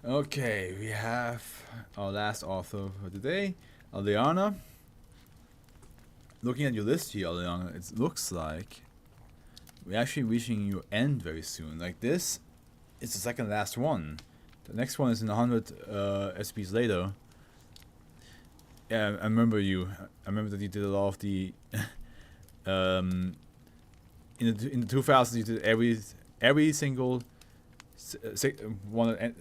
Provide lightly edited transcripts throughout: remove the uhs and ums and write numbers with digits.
Okay, we have our last author for today, Aliana. Looking at your list here, Aliana, it looks like we're actually reaching your end very soon. Like this is the second last one. The next one is in 100 SCPs later. Yeah, I remember you. I remember that you did a lot of the in the 2000s you did every single one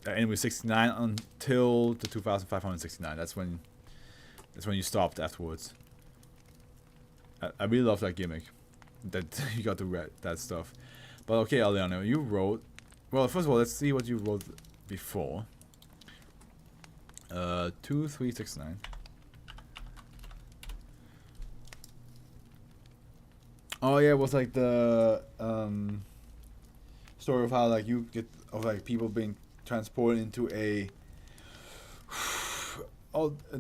anyway 69 until the 2569. That's when you stopped afterwards. I really love that gimmick that you got to read that stuff. But okay, Aliana, you wrote, well, first of all, let's see what you wrote before. 2369. Oh yeah, it was like the story of how like you get of like people being transported into a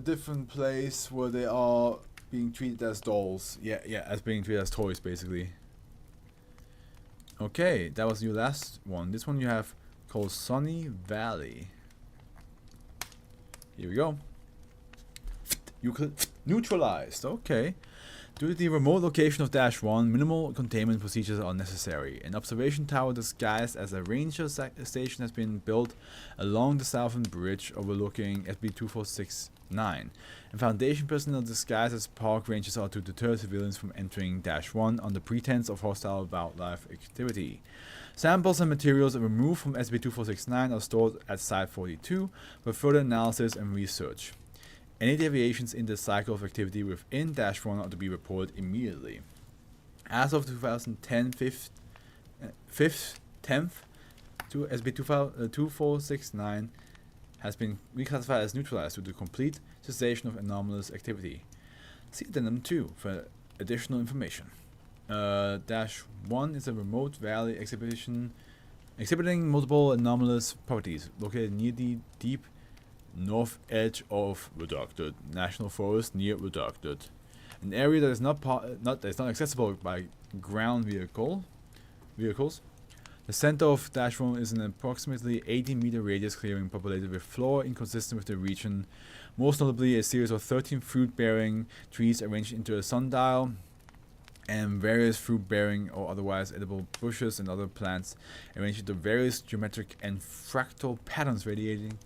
different place where they are being treated as dolls. Yeah, as being treated as toys basically. Okay, that was your last one. This one you have called Sunny Valley. Here we go. Euclid neutralized. Okay. Due to the remote location of -1, minimal containment procedures are necessary. An observation tower disguised as a ranger station has been built along the southern bridge overlooking SB2469. And Foundation personnel disguised as park rangers are to deter civilians from entering -1 on the pretense of hostile wildlife activity. Samples and materials removed from SB2469 are stored at Site 42 for further analysis and research. Any deviations in the cycle of activity within -1 are to be reported immediately. As of 2010 10th, SB2469 has been reclassified as neutralized due to complete cessation of anomalous activity. See Addendum 2 for additional information. -1 is a remote valley exhibiting multiple anomalous properties located near the deep north edge of Redacted National Forest near Redacted, an area that is not accessible by ground vehicles. The center of -1 is an approximately 80-meter radius clearing populated with flora inconsistent with the region, most notably a series of 13 fruit-bearing trees arranged into a sundial, and various fruit-bearing or otherwise edible bushes and other plants arranged into various geometric and fractal patterns radiating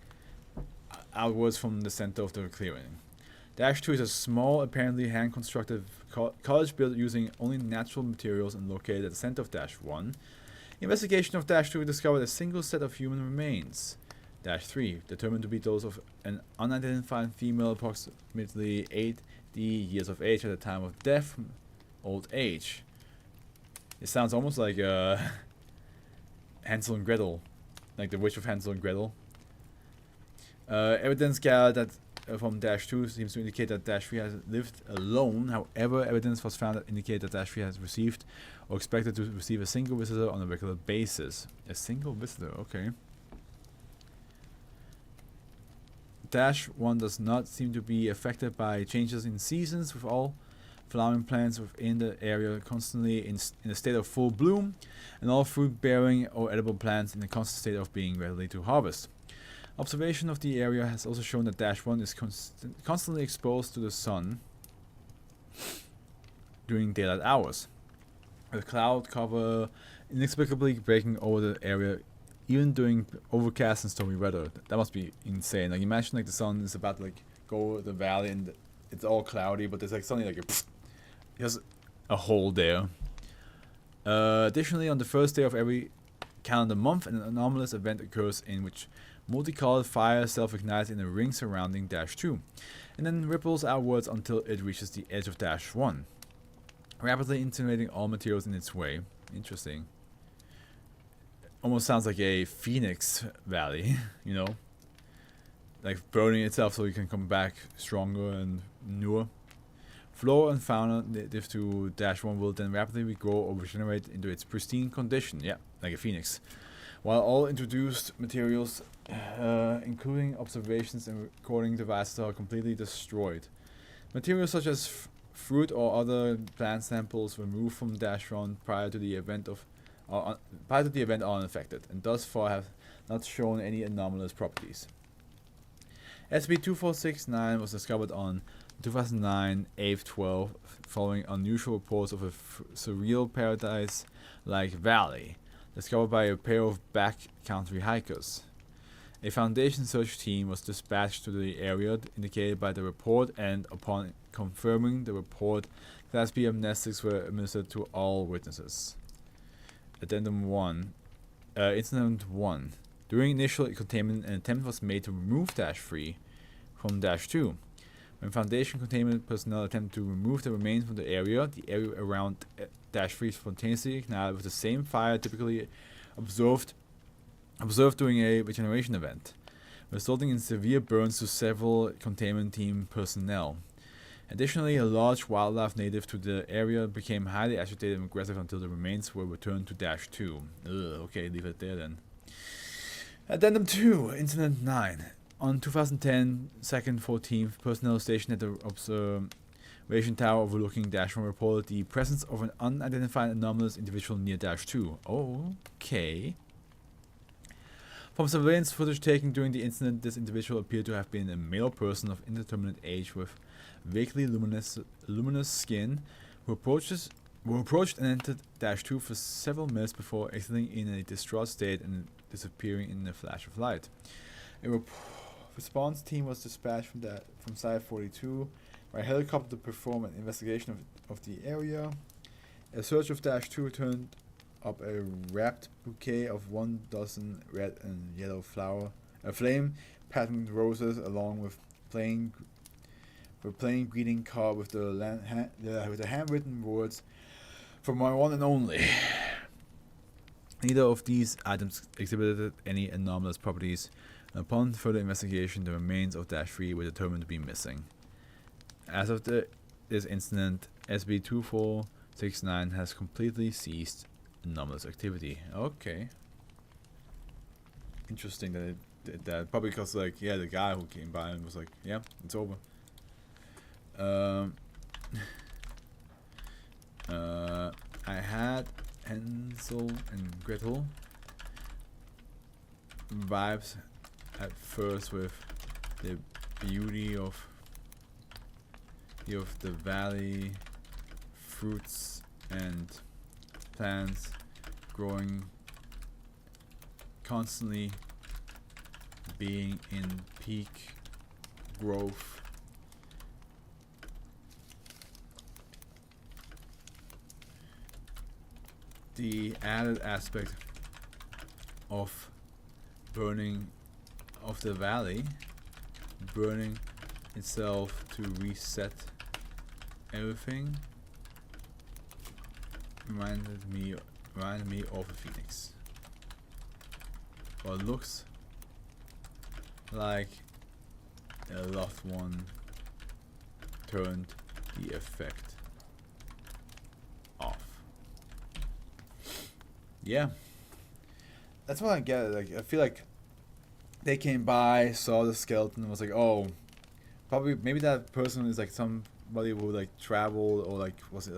outwards from the center of the clearing. -2 is a small, apparently hand-constructed cottage built using only natural materials and located at the center of -1. Investigation of -2 discovered a single set of human remains. -3, determined to be those of an unidentified female approximately 80 years of age at the time of death from old age. It sounds almost like Hansel and Gretel, like the Witch of Hansel and Gretel. Evidence gathered from -2 seems to indicate that -3 has lived alone. However, evidence was found that indicated that -3 has received or expected to receive a single visitor on a regular basis. A single visitor, okay. -1 does not seem to be affected by changes in seasons, with all flowering plants within the area constantly in a state of full bloom, and all fruit-bearing or edible plants in a constant state of being ready to harvest. Observation of the area has also shown that -1 is constantly exposed to the sun during daylight hours, with cloud cover inexplicably breaking over the area even during overcast and stormy weather. That must be insane. Like imagine like the sun is about to like go over the valley and it's all cloudy, but there's like suddenly like there's a hole there. Additionally, on the first day of every calendar month, an anomalous event occurs in which multicolored fire self-ignites in a ring surrounding -2, and then ripples outwards until it reaches the edge of -1, rapidly incinerating all materials in its way. Interesting. Almost sounds like a phoenix valley, you know? Like burning itself so you can come back stronger and newer. Flora and Fauna native to -1 will then rapidly regrow or regenerate into its pristine condition, yeah, like a phoenix. While all introduced materials, including observations and recording devices, are completely destroyed. Materials such as fruit or other plant samples removed from -1 prior to the event are unaffected, and thus far have not shown any anomalous properties. SCP-2469 was discovered on 2009 8/12 following unusual reports of a surreal paradise-like valley discovered by a pair of backcountry hikers. A Foundation search team was dispatched to the area indicated by the report, and upon confirming the report, Class B amnestics were administered to all witnesses. Addendum 1. Incident 1. During initial containment, an attempt was made to remove -3 from -2. When Foundation containment personnel attempted to remove the remains from the area around -3 spontaneously ignited with the same fire typically observed during a regeneration event, resulting in severe burns to several containment team personnel. Additionally, a large wildlife native to the area became highly agitated and aggressive until the remains were returned to -2. Okay, leave it there then. Addendum 2, Incident 9. On 2010, 2nd 14th, personnel stationed at the observation tower overlooking -1 reported the presence of an unidentified anomalous individual near -2. Okay. From surveillance footage taken during the incident, this individual appeared to have been a male person of indeterminate age with vaguely luminous skin who approached and entered -2 for several minutes before exiting in a distraught state and disappearing in a flash of light. A response team was dispatched from Site 42 by helicopter to perform an investigation of the area. A search of -2 turned up a wrapped bouquet of 12 red and yellow flame-patterned roses, along with plain greeting card with the handwritten words, "For my one and only." Neither of these items exhibited any anomalous properties, and upon further investigation, the remains of -3 were determined to be missing. As of this incident, SCP-2469 has completely ceased anomalous activity. Okay. Interesting that it did that. Probably because, like, yeah, the guy who came by and was like, yeah, it's over. I had Hansel and Gretel vibes at first with the beauty of the valley, fruits and plants growing, constantly being in peak growth. The added aspect of burning of the valley, burning itself to reset everything, reminded me of a phoenix. Well, it looks like a loved one turned the effect off. Yeah, that's what I get. Like, I feel like they came by, saw the skeleton, and was like, "Oh, probably maybe that person is like somebody who like traveled, or like was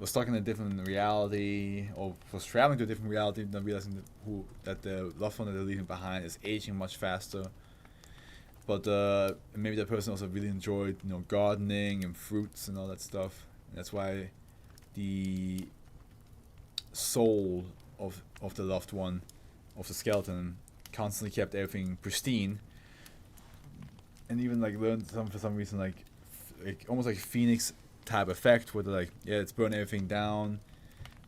stuck in a different reality, or was traveling to a different reality, not realizing that the loved one that they're leaving behind is aging much faster. But maybe that person also really enjoyed, gardening and fruits and all that stuff. And that's why the soul of the loved one, of the skeleton, constantly kept everything pristine, and even like learned for some reason like almost like Phoenix type effect, where they're like, yeah, it's burn everything down,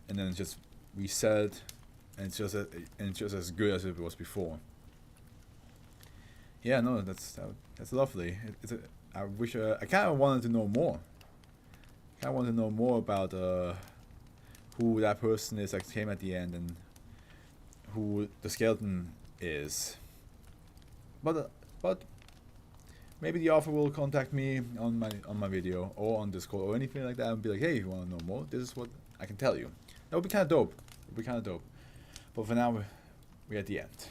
and then it's just reset, and it's just as good as it was before. Yeah, no, that's lovely. I wish I kind of wanted to know more. I kind of wanted to know more about who that person is that came at the end, and who the skeleton is. But maybe the author will contact me on my video or on Discord or anything like that, and be like, hey, if you want to know more, this is what I can tell you. That would be kind of dope. But for now, we're at the end.